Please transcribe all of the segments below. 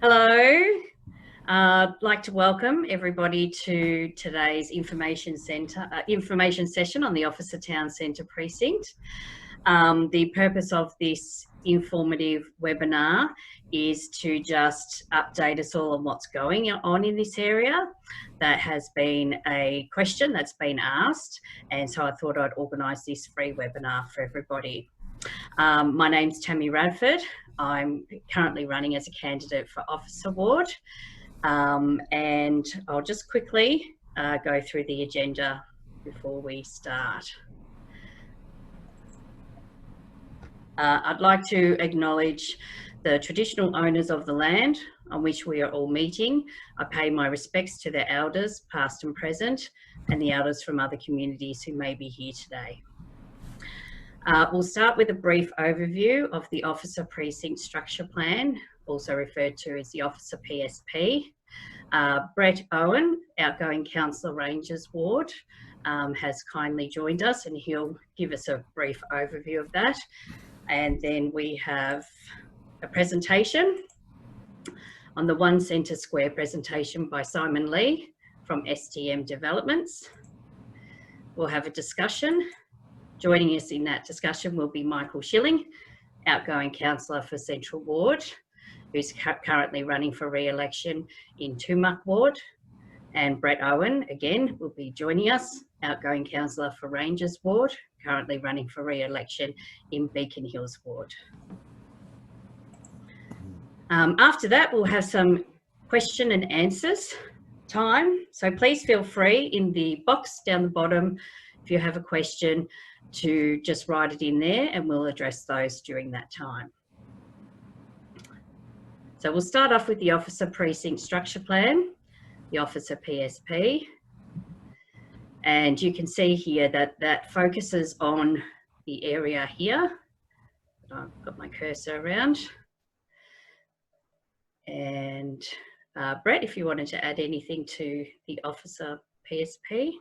Hello. I'd like to welcome everybody to today's information session on the Officer Town Centre Precinct. The purpose of this informative webinar is to just update us all on what's going on in this area. That has been a question that's been asked, and so I thought I'd organise this free webinar for everybody. My name's Tammy Radford. I'm currently running as a candidate for Officer Ward, and I'll just quickly go through the agenda before we start. I'd like to acknowledge the traditional owners of the land on which we are all meeting. I pay my respects to the elders, past and present, and the elders from other communities who may be here today. We'll start with a brief overview of the Officer Precinct Structure Plan, also referred to as the Officer PSP. Brett Owen, outgoing Councillor Rangers Ward, has kindly joined us, and he'll give us a brief overview of that. And then we have a presentation on the One Centre Square presentation by Simon Lee from STM Developments. We'll have a discussion. Joining us in that discussion will be Michael Schilling, outgoing councillor for Central Ward, who's currently running for re-election in Tumut Ward. And Brett Owen, again, will be joining us, outgoing councillor for Rangers Ward, currently running for re-election in Beacon Hills Ward. After that, we'll have some question and answers time. So please feel free in the box down the bottom, if you have a question, to just write it in there, and we'll address those during that time. So we'll start off with the Officer Precinct Structure Plan, the Officer PSP. And you can see here that that focuses on the area here. I've got my cursor around. And Brett, if you wanted to add anything to the Officer PSP.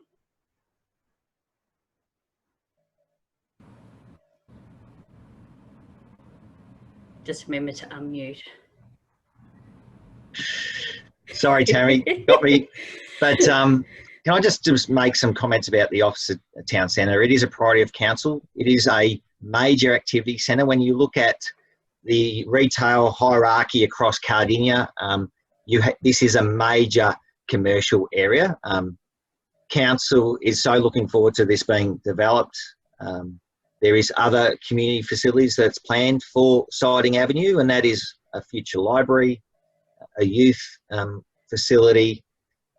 Just remember to unmute. Sorry, Tammy, got me. But can I just make some comments about the Officer Town Centre? It is a priority of council. It is a major activity centre. When you look at the retail hierarchy across Cardinia, this is a major commercial area. Council is so looking forward to this being developed. There is other community facilities that's planned for Siding Avenue, and that is a future library, a youth facility.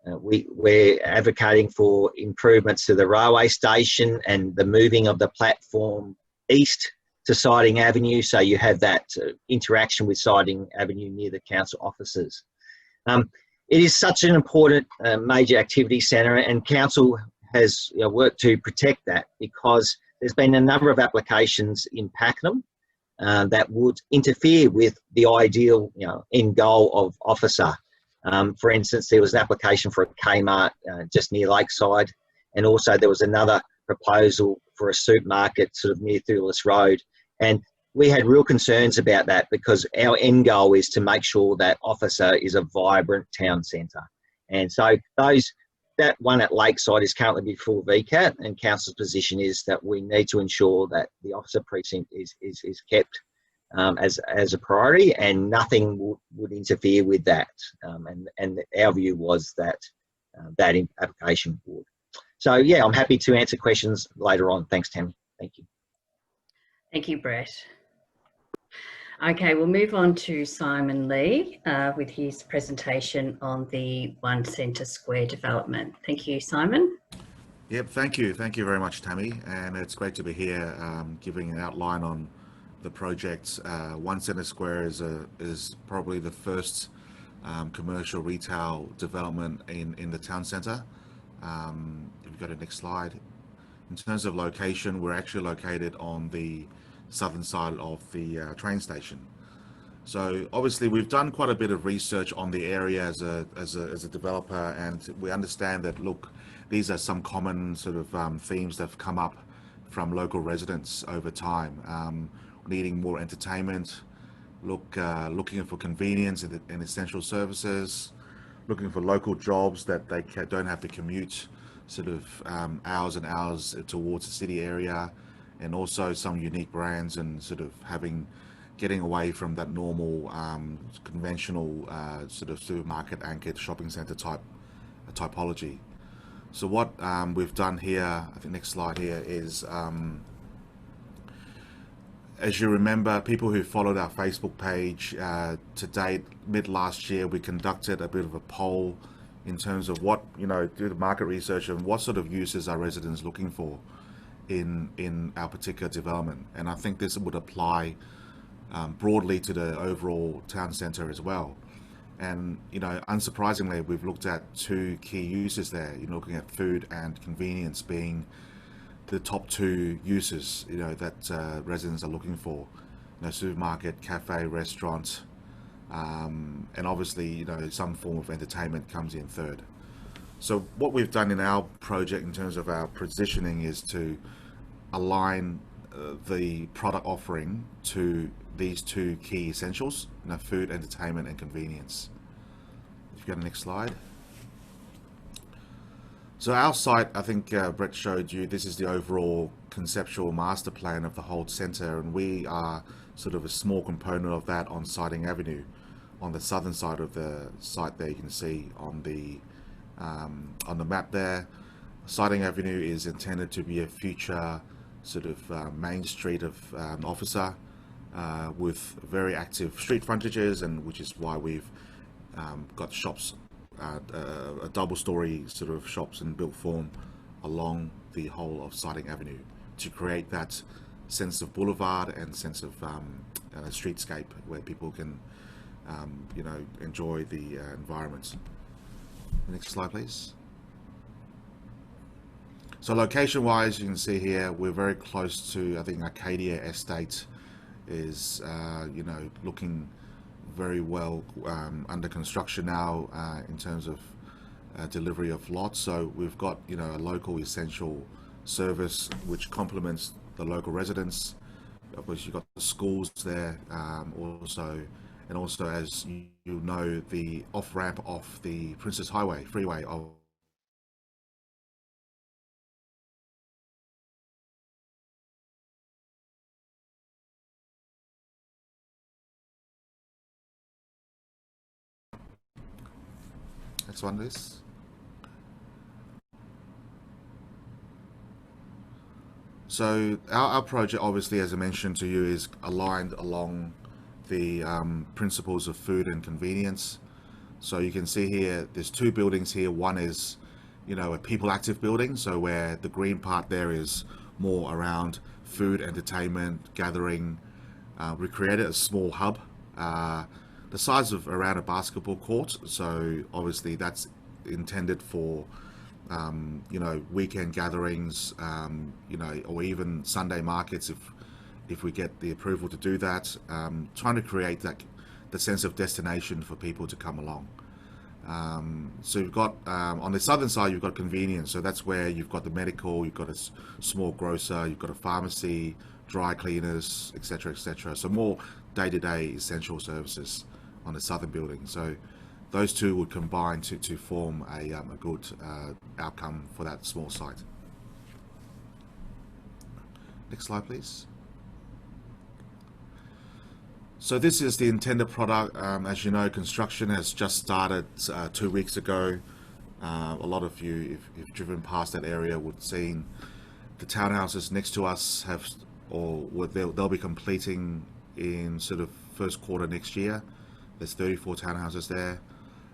We're advocating for improvements to the railway station and the moving of the platform east to Siding Avenue, so you have that interaction with Siding Avenue near the council offices. It is such an important major activity centre, and council has worked to protect that, because there's been a number of applications in Pakenham that would interfere with the ideal end goal of Officer. For instance, there was an application for a Kmart just near Lakeside, and also there was another proposal for a supermarket sort of near Thurles Road. And we had real concerns about that, because our end goal is to make sure that Officer is a vibrant town centre. And so that one at Lakeside is currently before VCAT, and council's position is that we need to ensure that the Officer Precinct is kept as a priority, and nothing would interfere with that. And our view was that that application would. So yeah, I'm happy to answer questions later on. Thanks, Tammy. Thank you. Thank you, Brett. Okay, we'll move on to Simon Lee with his presentation on the One Centre Square development. Thank you, Simon. Yep, thank you. Thank you very much, Tammy. And it's great to be here giving an outline on the project. One Centre Square is probably the first commercial retail development in the town centre. If you go to the next slide. In terms of location, we're actually located on the southern side of the train station. So obviously we've done quite a bit of research on the area as a developer, and we understand that, look, these are some common sort of themes that have come up from local residents over time, needing more entertainment, looking for convenience and essential services, looking for local jobs that they don't have to commute sort of hours and hours towards the city area, and also some unique brands and sort of getting away from that normal conventional sort of supermarket anchored shopping center typology. So what we've done here, I think next slide here is, as you remember, people who followed our Facebook page to date, mid last year, we conducted a bit of a poll in terms of what, do the market research and what sort of uses are residents looking for in our particular development. And I think this would apply broadly to the overall town centre as well. And, unsurprisingly, we've looked at two key uses there, looking at food and convenience being the top two uses, that residents are looking for. Supermarket, cafe, restaurant, and obviously, some form of entertainment comes in third. So what we've done in our project in terms of our positioning is to align the product offering to these two key essentials, food, entertainment, and convenience. If you go to the next slide. So our site, I think Brett showed you, this is the overall conceptual master plan of the whole centre, and we are sort of a small component of that on Siding Avenue. On the southern side of the site there, you can see on the map there, Siding Avenue is intended to be a future sort of main street of Officer with very active street frontages, and which is why we've got shops, a double-story sort of shops in built form along the whole of Siding Avenue to create that sense of boulevard and sense of streetscape where people can enjoy the environment. Next slide, please. So location-wise, you can see here we're very close to, I think, Arcadia Estate is looking very well under construction now in terms of delivery of lots. So we've got a local essential service which complements the local residents. Of course, you've got the schools there, and also, as you know, the off-ramp off the Princess Highway freeway of Next one, please. So our project, obviously, as I mentioned to you, is aligned along the principles of food and convenience. So you can see here, there's two buildings here. One is, a people active building. So where the green part there is more around food, entertainment, gathering. We created a small hub, the size of around a basketball court. So obviously that's intended for weekend gatherings, or even Sunday markets if we get the approval to do that. Trying to create the sense of destination for people to come along. So you've got on the southern side, you've got convenience. So that's where you've got the medical, you've got a small grocer, you've got a pharmacy, dry cleaners, etc., etc. So more day-to-day essential services on the southern building. So those two would combine to form a good outcome for that small site. Next slide, please. So this is the intended product. As you know, construction has just started 2 weeks ago. A lot of you, if you've driven past that area, would have seen the townhouses next to us they'll be completing in sort of first quarter next year. There's 34 townhouses there,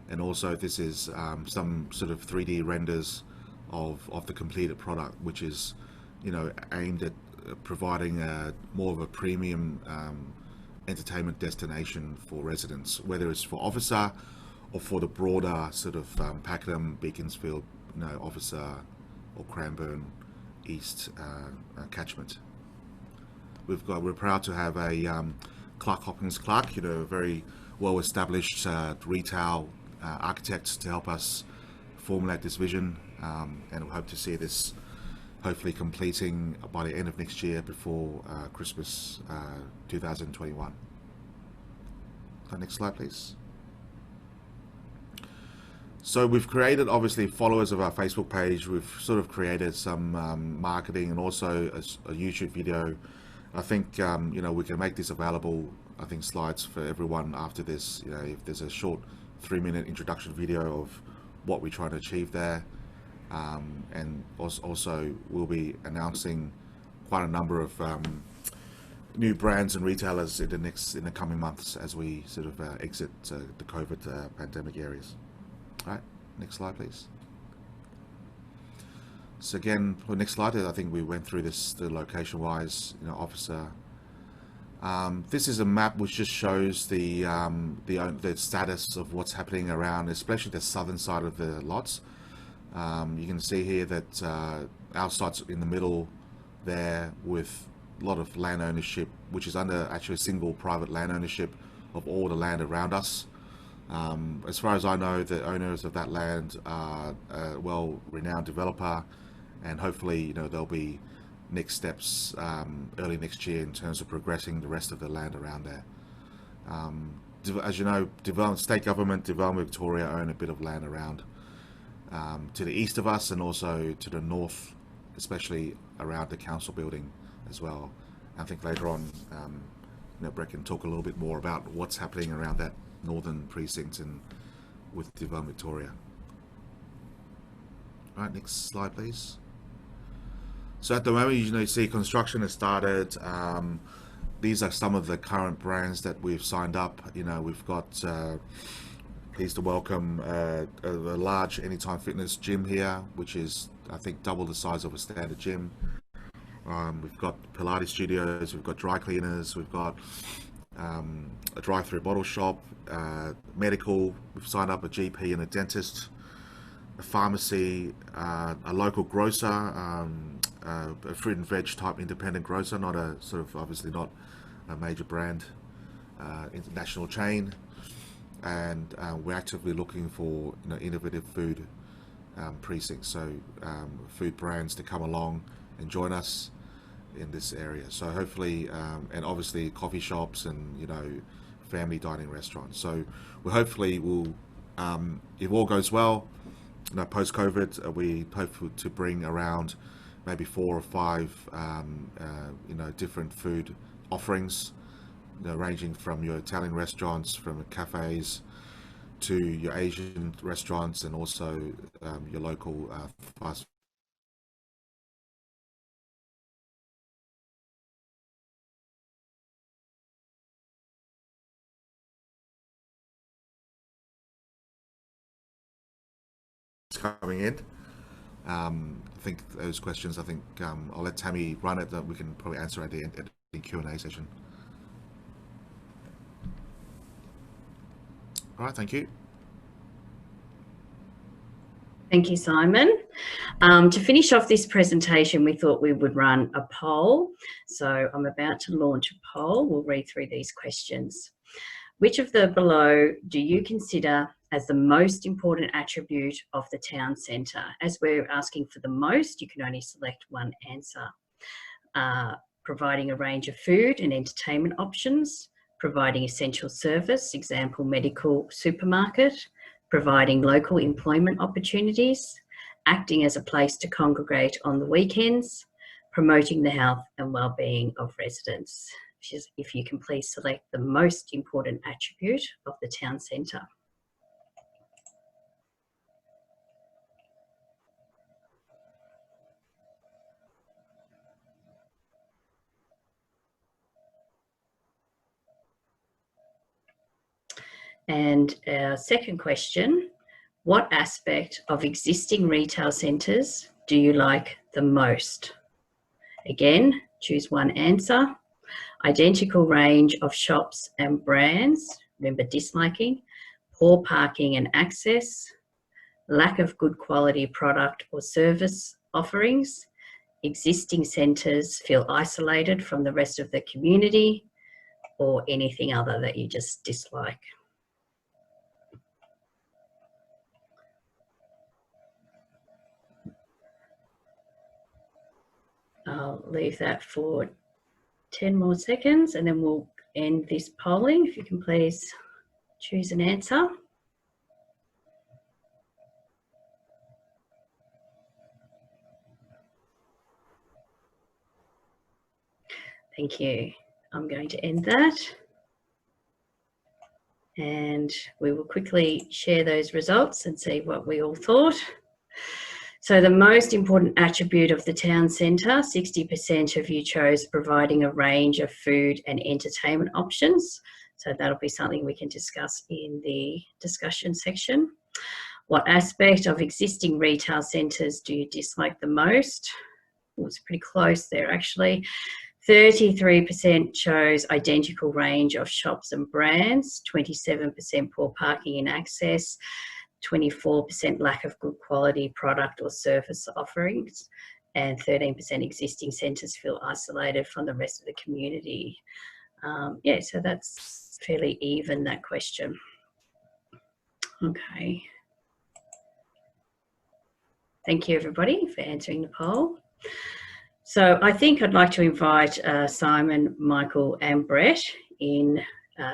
and also this is some sort of 3D renders of the completed product, which is aimed at providing more of a premium entertainment destination for residents, whether it's for Officer or for the broader sort of Pakenham, Beaconsfield, Officer or Cranbourne East catchment. We're proud to have a Clark Hopkins Clark, a very well-established retail architect to help us formulate this vision, and we hope to see this hopefully completing by the end of next year before Christmas 2021. Next slide, please. So we've created, obviously, followers of our Facebook page. We've sort of created some marketing and also a YouTube video. I think, you know, we can make this available, I think, slides for everyone after this. You know, if there's a short 3-minute introduction video of what we're trying to achieve there. And also we'll be announcing quite a number of new brands and retailers in the coming months as we sort of exit the COVID pandemic areas. All right, next slide, please. So again, for the next slide, I think we went through this, the location-wise, you know, officer. This is a map which just shows the status of what's happening around, especially the southern side of the lots. You can see here that our site's in the middle there with a lot of land ownership, which is under actually a single private land ownership of all the land around us. As far as I know, the owners of that land are a well-renowned developer, and hopefully, you know, there'll be next steps early next year in terms of progressing the rest of the land around there. As you know, state government, Development Victoria own a bit of land around to the east of us and also to the north, especially around the council building as well. I think later on, you know, Brett can talk a little bit more about what's happening around that northern precinct and with Development Victoria. All right, next slide, please. So at the moment, you know, you see construction has started. These are some of the current brands that we've signed up. You know, we've got pleased to welcome a large Anytime Fitness gym here, which is, I think, double the size of a standard gym. We've got Pilates studios, we've got dry cleaners, we've got a drive-through bottle shop, medical. We've signed up a GP and a dentist, a pharmacy, a local grocer, a fruit and veg type independent grocer, not a sort of, obviously not a major brand, international chain, and we're actively looking for, you know, innovative food precincts, so food brands to come along and join us in this area. So hopefully, and obviously coffee shops and, you know, family dining restaurants. So we hopefully will, if all goes well, you know, post-COVID, we hope to bring around maybe 4 or 5, you know, different food offerings, you know, ranging from your Italian restaurants, from cafes, to your Asian restaurants, and also your local fast coming in. I think those questions, I think I'll let Tammy run it, that we can probably answer at the end of the Q&A session. All right, thank you. Thank you, Simon. To finish off this presentation, we thought we would run a poll. So I'm about to launch a poll. We'll read through these questions. Which of the below do you consider as the most important attribute of the town centre? As we're asking for the most, you can only select one answer. Providing a range of food and entertainment options, providing essential service, example medical supermarket, providing local employment opportunities, acting as a place to congregate on the weekends, promoting the health and well-being of residents. If you can please select the most important attribute of the town centre. And our second question, what aspect of existing retail centres do you like the most? Again, choose one answer. Identical range of shops and brands, remember disliking, poor parking and access, lack of good quality product or service offerings, existing centres feel isolated from the rest of the community, or anything other that you just dislike. I'll leave that for 10 more seconds and then we'll end this polling. If you can please choose an answer. Thank you. I'm going to end that. And we will quickly share those results and see what we all thought. So the most important attribute of the town centre, 60% of you chose providing a range of food and entertainment options. So that'll be something we can discuss in the discussion section. What aspect of existing retail centres do you dislike the most? Oh, it's pretty close there actually. 33% chose identical range of shops and brands, 27% poor parking and access, 24% lack of good quality product or service offerings, and 13% existing centres feel isolated from the rest of the community. Yeah, so that's fairly even, that question. Okay. Thank you, everybody, for answering the poll. So I think I'd like to invite Simon, Michael and Brett in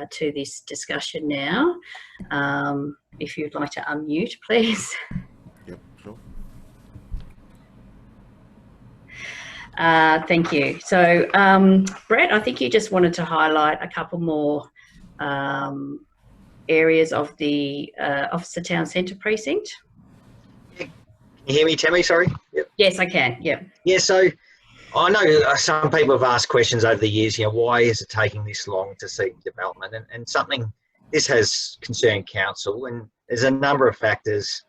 to this discussion now. If you'd like to unmute, please. Yep, sure. Thank you. So Brett, I think you just wanted to highlight a couple more areas of the Officer Town Centre precinct. Can you hear me, Tammy? Sorry. Yep. Yes, I can. Yep. Yeah, so I know some people have asked questions over the years, why is it taking this long to see development? And something, this has concerned council, and there's a number of factors.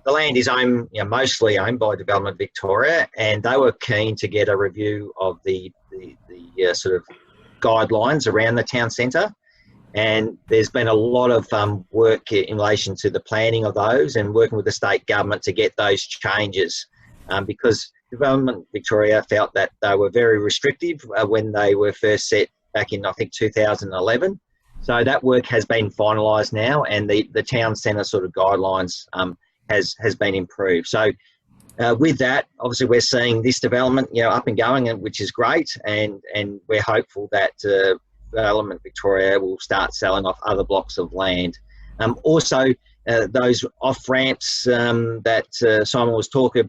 The land is owned, mostly owned by Development Victoria, and they were keen to get a review of the sort of guidelines around the town centre. And there's been a lot of work in relation to the planning of those and working with the state government to get those changes, because Development Victoria felt that they were very restrictive when they were first set back in, I think, 2011. So that work has been finalised now, and the town centre sort of guidelines has been improved. So with that, obviously we're seeing this development, up and going, which is great, and we're hopeful that Development Victoria will start selling off other blocks of land. Also, those off-ramps that Simon was talking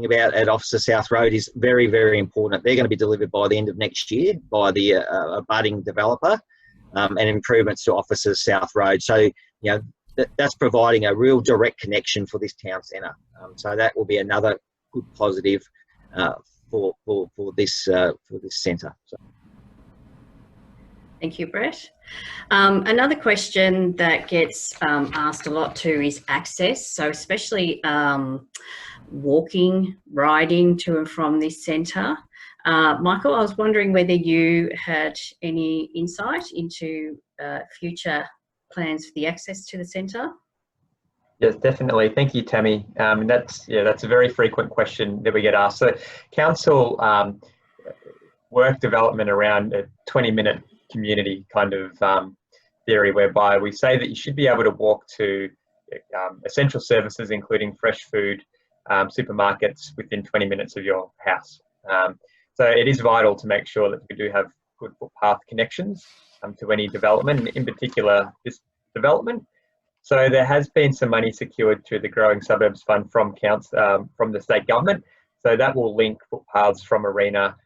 about at Officer South Road is very, very important. They're going to be delivered by the end of next year by the budding developer, and improvements to Officer South Road. So, that's providing a real direct connection for this town centre. So that will be another good positive for this centre. So. Thank you, Brett. Another question that gets asked a lot too is access. So especially walking, riding to and from this centre. Michael, I was wondering whether you had any insight into future plans for the access to the centre? Yes, definitely. Thank you, Tammy. That's a very frequent question that we get asked. So council work development around a 20-minute community kind of theory, whereby we say that you should be able to walk to essential services, including fresh food, supermarkets within 20 minutes of your house. So it is vital to make sure that we do have good footpath connections to any development, and in particular this development. So there has been some money secured through the Growing Suburbs Fund from the state government. So that will link footpaths from Arena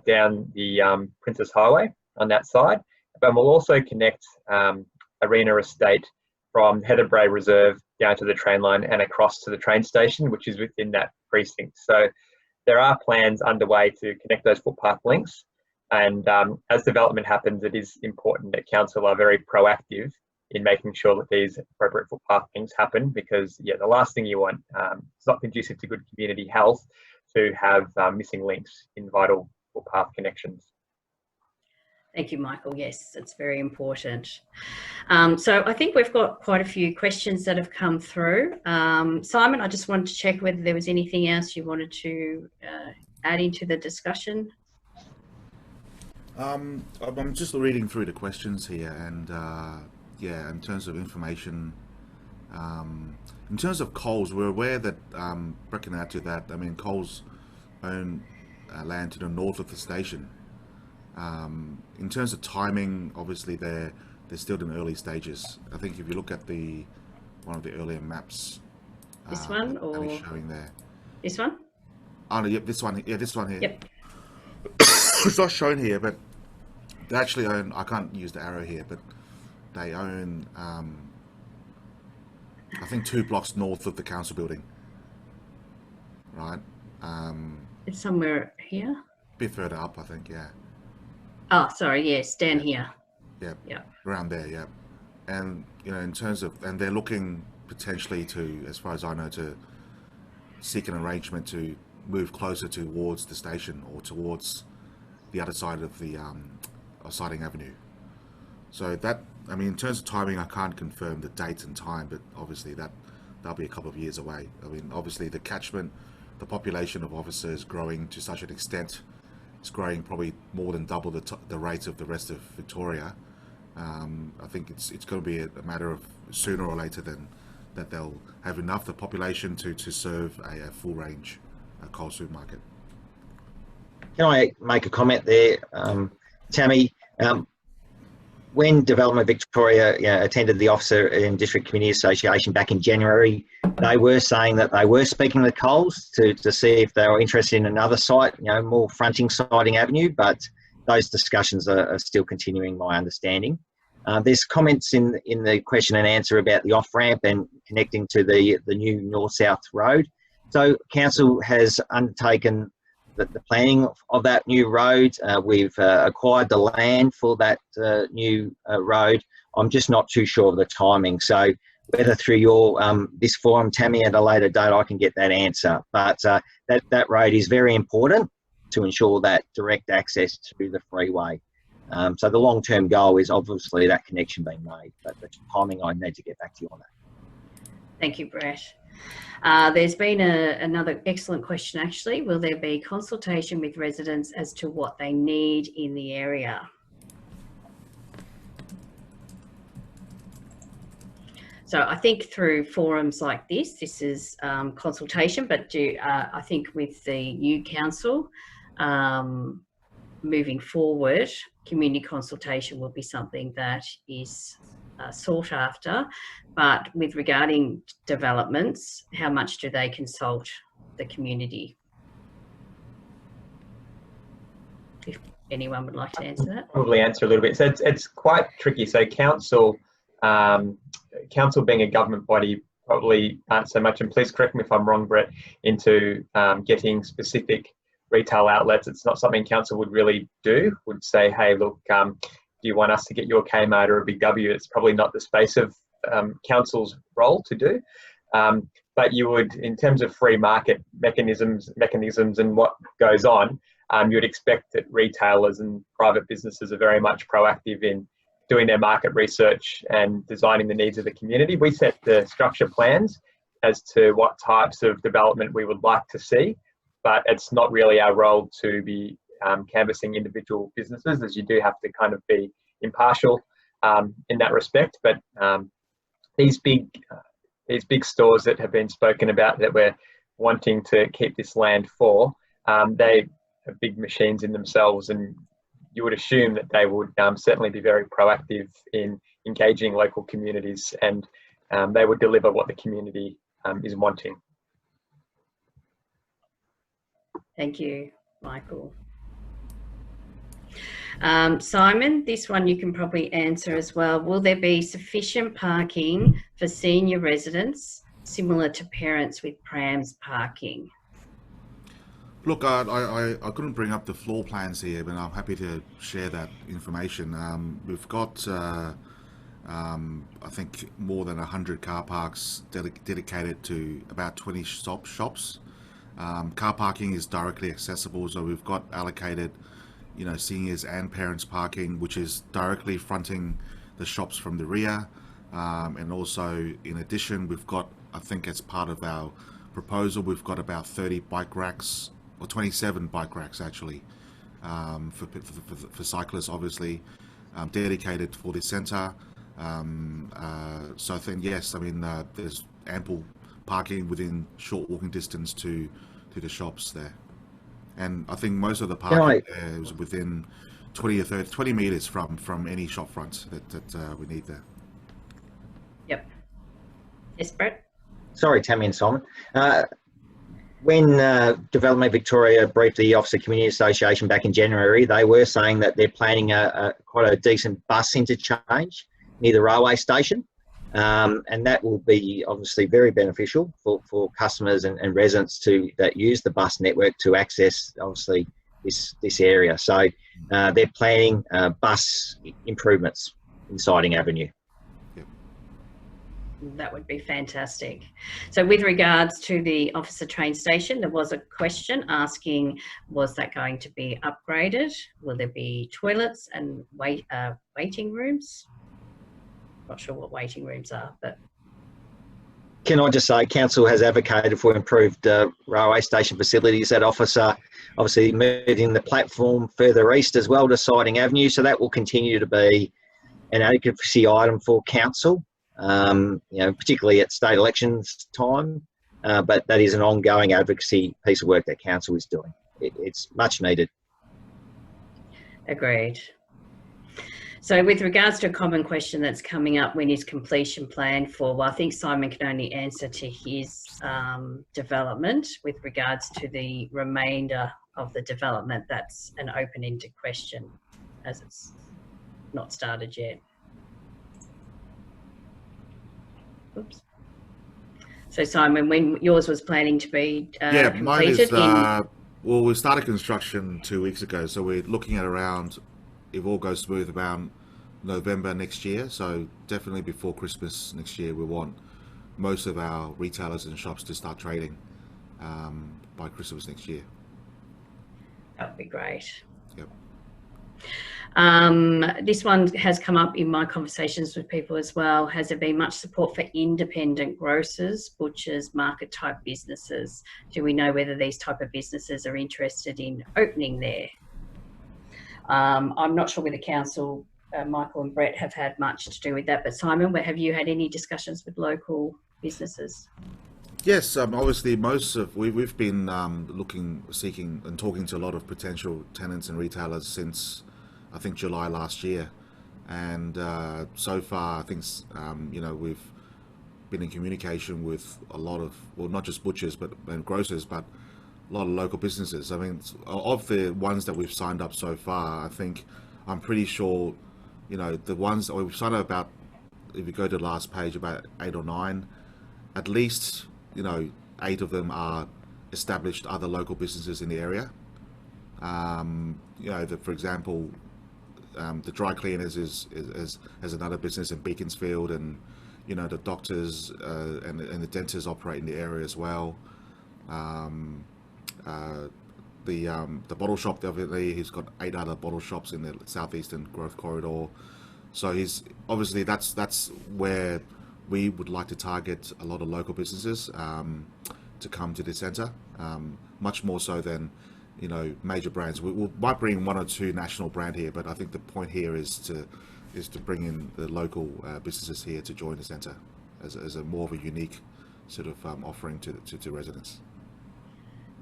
down the Princess Highway on that side. But we'll also connect Arena Estate from Heatherbrae Reserve down to the train line and across to the train station, which is within that precinct. So there are plans underway to connect those footpath links. And as development happens, it is important that council are very proactive in making sure that these appropriate footpath links happen, because the last thing you want, it's not conducive to good community health to have missing links in vital footpath connections. Thank you, Michael. Yes, it's very important. So I think we've got quite a few questions that have come through. Simon, I just wanted to check whether there was anything else you wanted to add into the discussion. I'm just reading through the questions here, and in terms of information, in terms of Coles, we're aware that, breaking out to that, I mean, Coles own land to the north of the station. In terms of timing, obviously they're they're still in early stages. I think if you look at one of the earlier maps, This one that or is showing there. this one? Oh no, yep, this one. Yeah, this one here. Yep. It's not shown here, but they actually own. I can't use the arrow here, but they own. I think 2 blocks north of the council building. Right. It's somewhere here. A bit further up, I think. Yeah. Oh, sorry. Yes, down here. Yeah. Yeah. Around there. Yeah. And in terms of, and they're looking potentially to, as far as I know, to seek an arrangement to move closer towards the station or towards the other side of the Siding Avenue. So that, I mean, in terms of timing, I can't confirm the date and time, but obviously that'll be a couple of years away. I mean, obviously the catchment, the population of officers growing to such an extent, it's growing probably more than double the rate of the rest of Victoria. I think it's going to be a matter of sooner or later that they'll have enough the population to serve a full range Coles supermarket. Can I make a comment there, Tammy? When Development Victoria attended the Officer and District Community Association back in January, they were saying that they were speaking with Coles to see if they were interested in another site, more fronting Siding Avenue, but those discussions are still continuing, my understanding. There's comments in the question and answer about the off-ramp and connecting to the new north-south road. So Council has undertaken the planning of that new road. We've acquired the land for that new road. I'm just not too sure of the timing. So whether through your this forum, Tammy, at a later date, I can get that answer. But that road is very important to ensure that direct access to the freeway. So the long-term goal is obviously that connection being made, but the timing, I need to get back to you on that. Thank you, Brett. There's been another excellent question, actually. Will there be consultation with residents as to what they need in the area? So I think through forums like this is consultation, but I think with the new council, moving forward, community consultation will be something that is sought after. But with regarding developments, how much do they consult the community? If anyone would like to answer that. Probably answer a little bit. So it's quite tricky. So council being a government body probably aren't so much, and please correct me if I'm wrong, Brett, into getting specific retail outlets. It's not something council would really do, would say, hey, look, do you want us to get you a Kmart or a Big W? It's probably not the space of council's role to do. But you would, in terms of free market mechanisms and what goes on, you would expect that retailers and private businesses are very much proactive in doing their market research and designing the needs of the community. We set the structure plans as to what types of development we would like to see, but it's not really our role to be canvassing individual businesses, as you do have to kind of be impartial in that respect. But these big stores that have been spoken about that we're wanting to keep this land for, they have big machines in themselves, and you would assume that they would certainly be very proactive in engaging local communities, and they would deliver what the community is wanting. Thank you, Michael. Simon, this one you can probably answer as well. Will there be sufficient parking for senior residents, similar to parents with prams parking? Look, I couldn't bring up the floor plans here, but I'm happy to share that information. We've got, I think, more than 100 car parks dedicated to about 20 shops. Car parking is directly accessible, so we've got allocated, seniors and parents parking, which is directly fronting the shops from the rear. And also, in addition, we've got, I think as part of our proposal, we've got about 30 bike racks, or 27 bike racks actually, for cyclists, obviously, dedicated for the centre. So I think, yes, there's ample parking within short walking distance to the shops there. And I think most of the parking there is within 20 or 30, 20 metres from any shop front that we need there. Yep. Yes, Brett? Sorry, Tammy and Simon. When Development Victoria briefed the Officer Community Association back in January, they were saying that they're planning quite a decent bus interchange near the railway station. And that will be obviously very beneficial for customers and residents that use the bus network to access obviously this area. So they're planning bus improvements in Siding Avenue. That would be fantastic. So with regards to the officer train station, there was a question asking, was that going to be upgraded? Will there be toilets and waiting rooms? Not sure what waiting rooms are, but... Can I just say, Council has advocated for improved railway station facilities. That officer obviously moving the platform further east as well to Siding Avenue, so that will continue to be an advocacy item for Council. Particularly at state elections time, but that is an ongoing advocacy piece of work that Council is doing. It's much needed. Agreed. So with regards to a common question that's coming up, when is completion planned for? Well, I think Simon can only answer to his development. With regards to the remainder of the development, that's an open-ended question as it's not started yet. Oops. So Simon, when yours was planning to be completed? Mine is, well, we started construction 2 weeks ago, so we're looking at around, if all goes smooth, around November next year. So definitely before Christmas next year, we want most of our retailers and shops to start trading by Christmas next year. That would be great. Yep. This one has come up in my conversations with people as well. Has there been much support for independent grocers, butchers, market type businesses? Do we know whether these type of businesses are interested in opening there? I'm not sure whether Council, Michael and Brett, have had much to do with that, but Simon, have you had any discussions with local businesses? Yes, obviously we've been seeking and talking to a lot of potential tenants and retailers since I think July last year, and so far I think we've been in communication with a lot of, well, not just butchers and grocers, but a lot of local businesses. I mean, of the ones that we've signed up so far, I'm pretty sure, the ones that we've signed up about, if you go to the last page, about 8 or 9, at least 8 of them are established other local businesses in the area. For example, the dry cleaners is another business in Beaconsfield, and the doctors and the dentists operate in the area as well. The bottle shop, definitely, he's got 8 other bottle shops in the southeastern growth corridor. So obviously that's where we would like to target a lot of local businesses to come to the centre, much more so than major brands. We might bring 1 or 2 national brand here, but I think the point here is to bring in the local businesses here to join the centre as a more of a unique sort of offering to residents.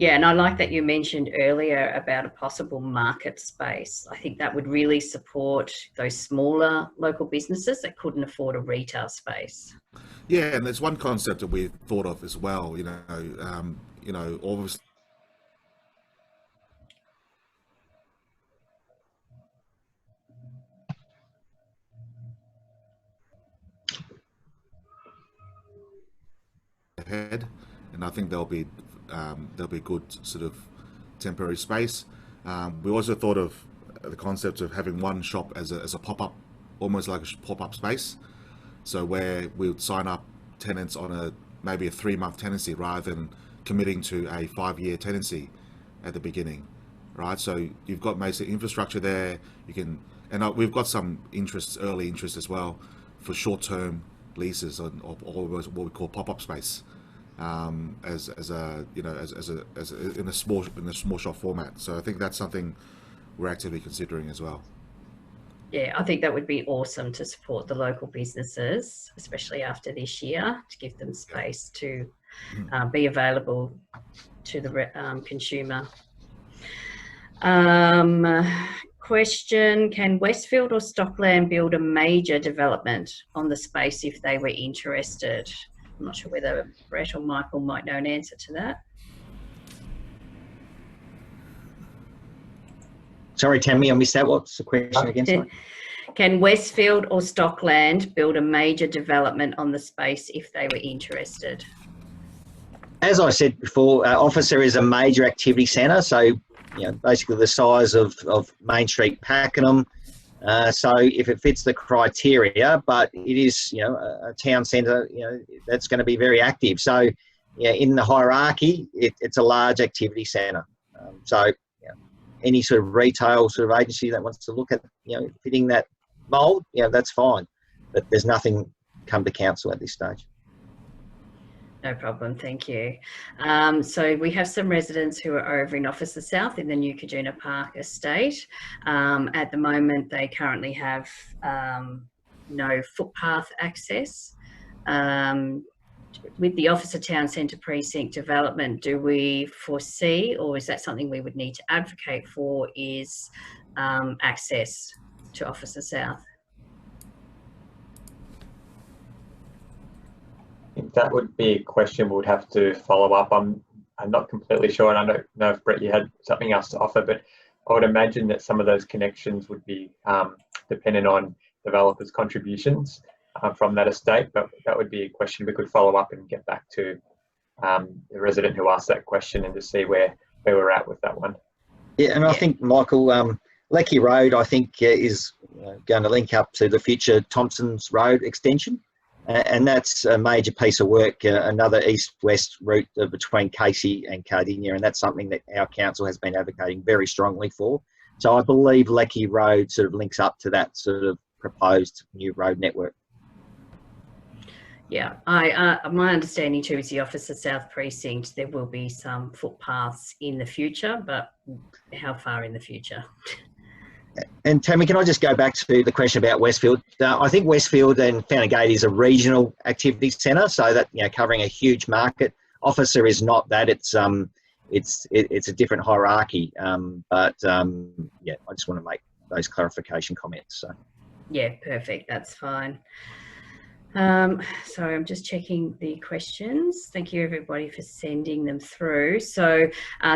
Yeah, and I like that you mentioned earlier about a possible market space. I think that would really support those smaller local businesses that couldn't afford a retail space. Yeah, and there's one concept that we've thought of as well. Obviously, ahead, and I think there'll be good sort of temporary space. We also thought of the concept of having one shop as a pop-up, almost like a pop-up space, so where we would sign up tenants on maybe a 3-month tenancy rather than committing to a 5-year tenancy at the beginning, right? So you've got basic infrastructure there. We've got some early interest as well for short-term leases on what we call pop-up space, in a small shop format. So I think that's something we're actively considering as well. Yeah, I think that would be awesome to support the local businesses, especially after this year, to give them space to be available to the consumer. question, can Westfield or Stockland build a major development on the space if they were interested? I'm not sure whether Brett or Michael might know an answer to that. Sorry, Tammy, I missed that. What's the question again? Sorry. Can Westfield or Stockland build a major development on the space if they were interested? As I said before, Officer is a major activity centre, so basically the size of Main Street, Pakenham. So if it fits the criteria, but it is a town centre, that's going to be very active. So in the hierarchy, it's a large activity centre. So any sort of retail sort of agency that wants to look at fitting that mould, that's fine. But there's nothing come to council at this stage. No problem, thank you. So we have some residents who are over in Officer South in the New Kajuna Park estate. At the moment, they currently have no footpath access. With the Officer Town Centre Precinct development, do we foresee, or is that something we would need to advocate for, is access to Officer South? I think that would be a question we would have to follow up. I'm not completely sure, and I don't know if Brett, you had something else to offer, but I would imagine that some of those connections would be dependent on developers' contributions from that estate, but that would be a question we could follow up and get back to the resident who asked that question and to see where we're at with that one. Yeah, and I think, Michael, Lecky Road, I think, is going to link up to the future Thompson's Road extension. And that's a major piece of work, another east-west route between Casey and Cardinia, and that's something that our council has been advocating very strongly for. So I believe Lecky Road sort of links up to that sort of proposed new road network. Yeah, my understanding too is the Officer South Precinct, there will be some footpaths in the future, but how far in the future? And Tammy, can I just go back to the question about Westfield? I think Westfield and Fountain Gate is a regional activity centre, so that covering a huge market. Officer is not that; it's a different hierarchy. I just want to make those clarification comments. So. Yeah, perfect. That's fine. Sorry, I'm just checking the questions. Thank you everybody for sending them through. So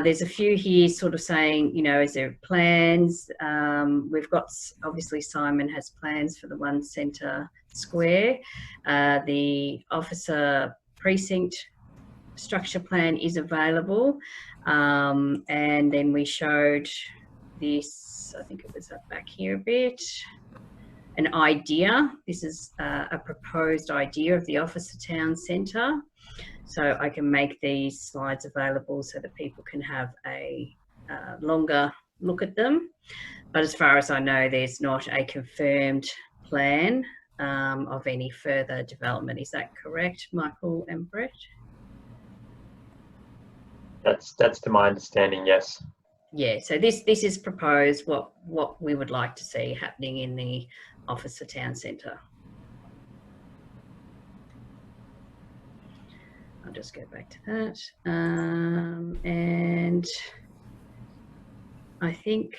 there's a few here sort of saying, is there plans? We've got, obviously Simon has plans for the One Centre Square. The Officer Precinct structure plan is available. And then we showed this, I think it was up back here a bit. An idea. This is a proposed idea of the Officer Town Centre. So I can make these slides available so that people can have a longer look at them. But as far as I know, there's not a confirmed plan of any further development. Is that correct, Michael and Brett? That's to my understanding, yes. Yeah, so this is proposed, what we would like to see happening in the Officer Town Centre. I'll just go back to that. And I think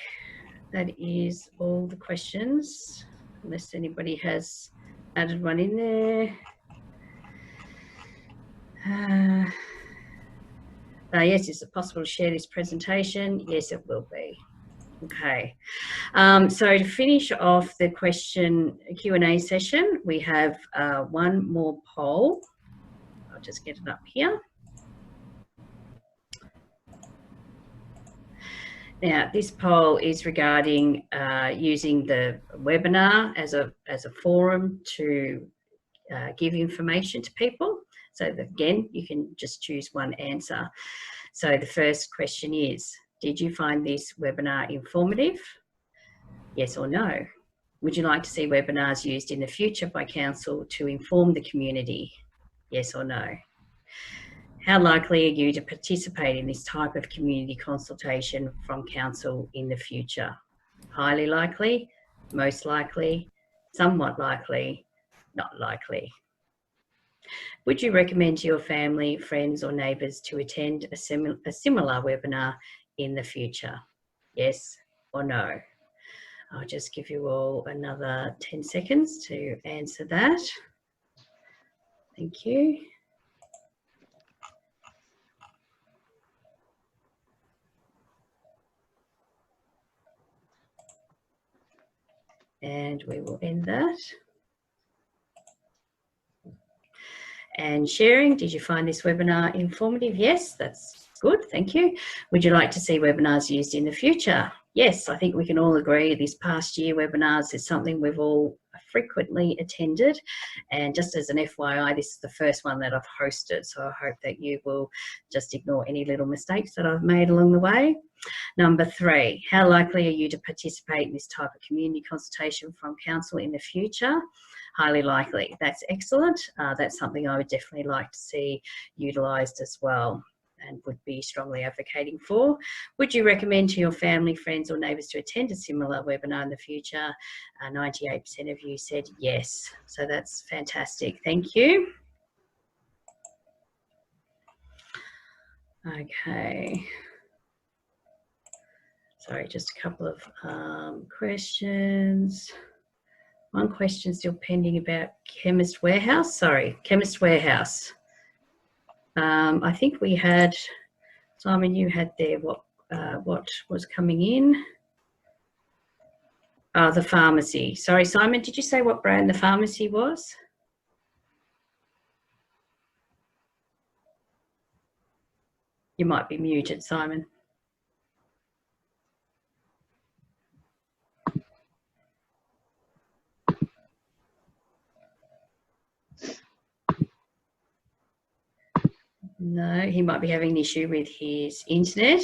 that is all the questions, unless anybody has added one in there. Yes, is it possible to share this presentation? Yes, it will be. Okay. So to finish off the Q&A session, we have one more poll. I'll just get it up here. Now, this poll is regarding using the webinar as a forum to give information to people. So again, you can just choose one answer. So the first question is, did you find this webinar informative? Yes or no? Would you like to see webinars used in the future by council to inform the community? Yes or no? How likely are you to participate in this type of community consultation from council in the future? Highly likely, most likely, somewhat likely, not likely. Would you recommend to your family, friends or neighbours to attend a similar webinar in the future? Yes or no? I'll just give you all another 10 seconds to answer that. Thank you. And we will end that. And sharing, did you find this webinar informative? Yes, that's good, thank you. Would you like to see webinars used in the future? Yes, I think we can all agree this past year webinars is something we've all frequently attended. And just as an FYI, this is the first one that I've hosted, so I hope that you will just ignore any little mistakes that I've made along the way. Number 3, how likely are you to participate in this type of community consultation from council in the future? Highly likely. That's excellent. That's something I would definitely like to see utilised as well and would be strongly advocating for. Would you recommend to your family, friends or neighbours to attend a similar webinar in the future? 98% of you said yes. So that's fantastic. Thank you. Okay. Sorry, just a couple of questions. One question still pending about Chemist Warehouse. Sorry, Chemist Warehouse. I think we had, Simon, you had there what was coming in. The pharmacy. Sorry, Simon, did you say what brand the pharmacy was? You might be muted, Simon. No, he might be having an issue with his internet.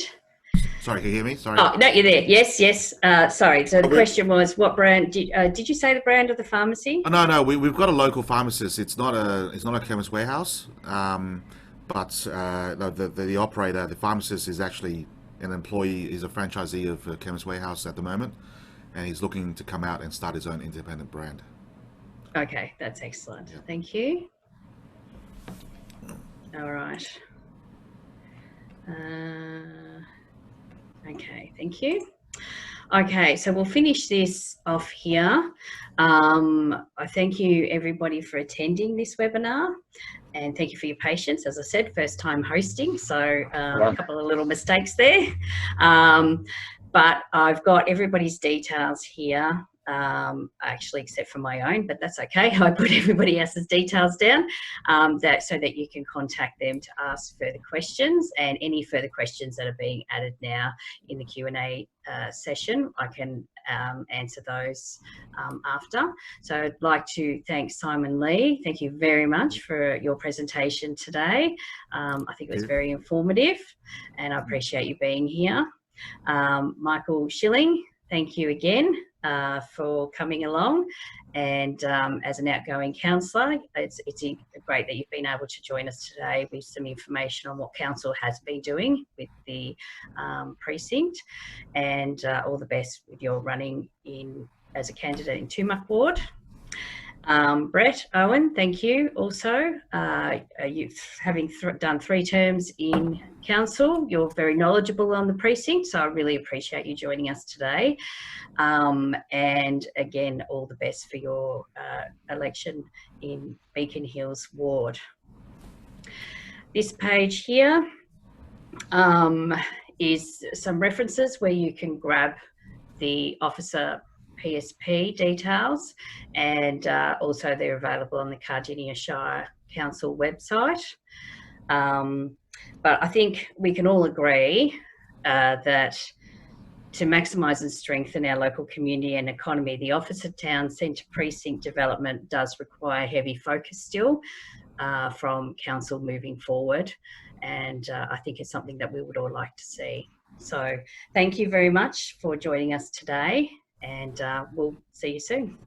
Sorry, can you hear me? Sorry. Oh, no, you're there. Yes, yes. Sorry. So the question was, what brand did you say the brand of the pharmacy? Oh, no. We've got a local pharmacist. It's not a Chemist Warehouse, but the operator, the pharmacist, is actually an employee. He's a franchisee of Chemist Warehouse at the moment, and he's looking to come out and start his own independent brand. Okay, that's excellent. Yeah. Thank you. All right. Okay, thank you. Okay, so we'll finish this off here. I thank you everybody for attending this webinar and thank you for your patience. As I said, first time hosting, so a couple of little mistakes there. But I've got everybody's details here. Actually, except for my own, but that's okay. I put everybody else's details down so that you can contact them to ask further questions, and any further questions that are being added now in the Q&A session, I can answer those after. So I'd like to thank Simon Lee. Thank you very much for your presentation today. I think it was very informative and I appreciate you being here. Michael Schilling, thank you again for coming along, and as an outgoing councillor, it's great that you've been able to join us today with some information on what council has been doing with the precinct, and all the best with your running in as a candidate in Tumut Ward. Brett Owen, thank you also. You having done 3 terms in council, you're very knowledgeable on the precinct, so I really appreciate you joining us today. And again, all the best for your election in Beacon Hills Ward. This page here is some references where you can grab the officer PSP details, and also they're available on the Cardinia Shire Council website. But I think we can all agree that to maximise and strengthen our local community and economy, the Officer Town Centre Precinct development does require heavy focus still from council moving forward, and I think it's something that we would all like to see. So thank you very much for joining us today, and we'll see you soon.